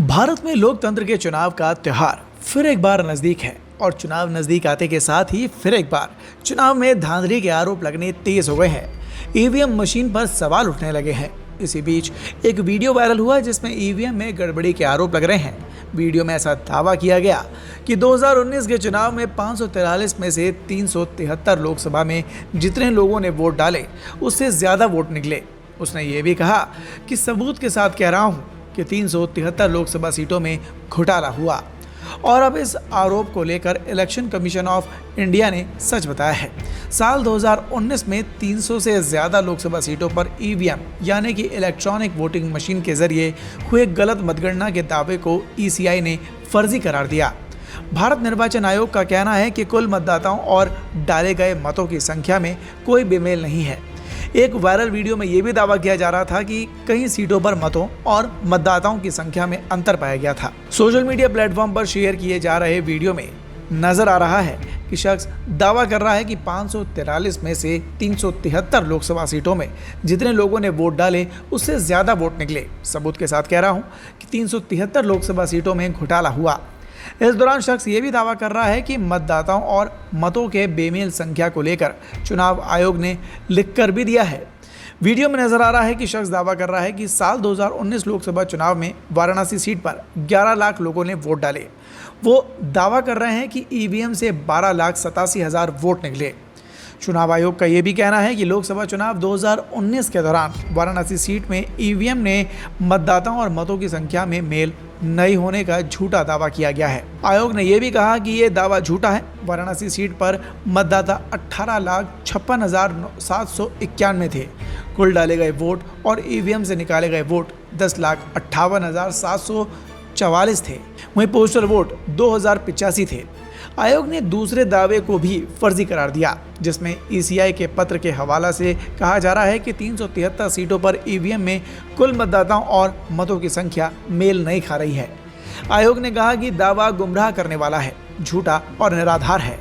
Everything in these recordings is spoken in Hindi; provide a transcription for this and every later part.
भारत में लोकतंत्र के चुनाव का त्योहार फिर एक बार नजदीक है और चुनाव नजदीक आते के साथ ही फिर एक बार चुनाव में धांधली के आरोप लगने तेज हो गए हैं। ईवीएम मशीन पर सवाल उठने लगे हैं। इसी बीच एक वीडियो वायरल हुआ जिसमें ईवीएम में गड़बड़ी के आरोप लग रहे हैं। वीडियो में ऐसा दावा किया गया कि 2019 के चुनाव में 543 में से 373 लोकसभा में जितने लोगों ने वोट डाले उससे ज़्यादा वोट निकले। उसने ये भी कहा कि सबूत के साथ कह रहा हूँ कि 373 लोकसभा सीटों में घोटाला हुआ। और अब इस आरोप को लेकर इलेक्शन कमीशन ऑफ इंडिया ने सच बताया है। साल 2019 में 300 से ज़्यादा लोकसभा सीटों पर ईवीएम यानी कि इलेक्ट्रॉनिक वोटिंग मशीन के जरिए हुए गलत मतगणना के दावे को ईसीआई ने फर्जी करार दिया। भारत निर्वाचन आयोग का कहना है कि कुल मतदाताओं और डाले गए मतों की संख्या में कोई बेमेल नहीं है। एक वायरल वीडियो में यह भी दावा किया जा रहा था कि कई सीटों पर मतों और मतदाताओं की संख्या में अंतर पाया गया था। सोशल मीडिया प्लेटफॉर्म पर शेयर किए जा रहे वीडियो में नजर आ रहा है कि शख्स दावा कर रहा है कि 543 में से 373 लोकसभा सीटों में जितने लोगों ने वोट डाले उससे ज़्यादा वोट निकले। सबूत के साथ कह रहा हूँ कि 373 लोकसभा सीटों में घोटाला हुआ। इस दौरान शख्स ये भी दावा कर रहा है कि मतदाताओं और मतों के बेमेल संख्या को लेकर चुनाव आयोग ने लिखकर भी दिया है। वीडियो में नजर आ रहा है कि शख्स दावा कर रहा है कि साल 2019 लोकसभा चुनाव में वाराणसी सीट पर 11 लाख लोगों ने वोट डाले। वो दावा कर रहे हैं कि ईवीएम से 12,87,000 वोट निकले। चुनाव आयोग का ये भी कहना है कि लोकसभा चुनाव 2019 के दौरान वाराणसी सीट में ईवीएम ने मतदाताओं और मतों की संख्या में मेल नहीं होने का झूठा दावा किया गया है। आयोग ने यह भी कहा कि ये दावा झूठा है। वाराणसी सीट पर मतदाता 18,56,791 थे। कुल डाले गए वोट और ईवीएम से निकाले गए वोट 10,58,744 थे। वहीं पोस्टल वोट 2,085 थे। आयोग ने दूसरे दावे को भी फर्जी करार दिया जिसमें ईसीआई के पत्र के हवाला से कहा जा रहा है कि 373 सीटों पर ईवीएम में कुल मतदाताओं और मतों की संख्या मेल नहीं खा रही है। आयोग ने कहा कि दावा गुमराह करने वाला है, झूठा और निराधार है।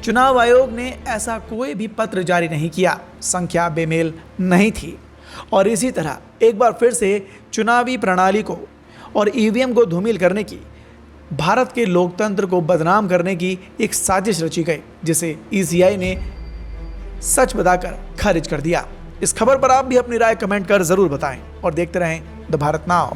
चुनाव आयोग ने ऐसा कोई भी पत्र जारी नहीं किया, संख्या बेमेल नहीं थी। और इसी तरह एक बार फिर से चुनावी प्रणाली को और ईवीएम को धूमिल करने की, भारत के लोकतंत्र को बदनाम करने की एक साजिश रची गई जिसे ईसीआई ने सच बताकर खारिज कर दिया। इस खबर पर आप भी अपनी राय कमेंट कर जरूर बताएं और देखते रहें द भारत नाउ।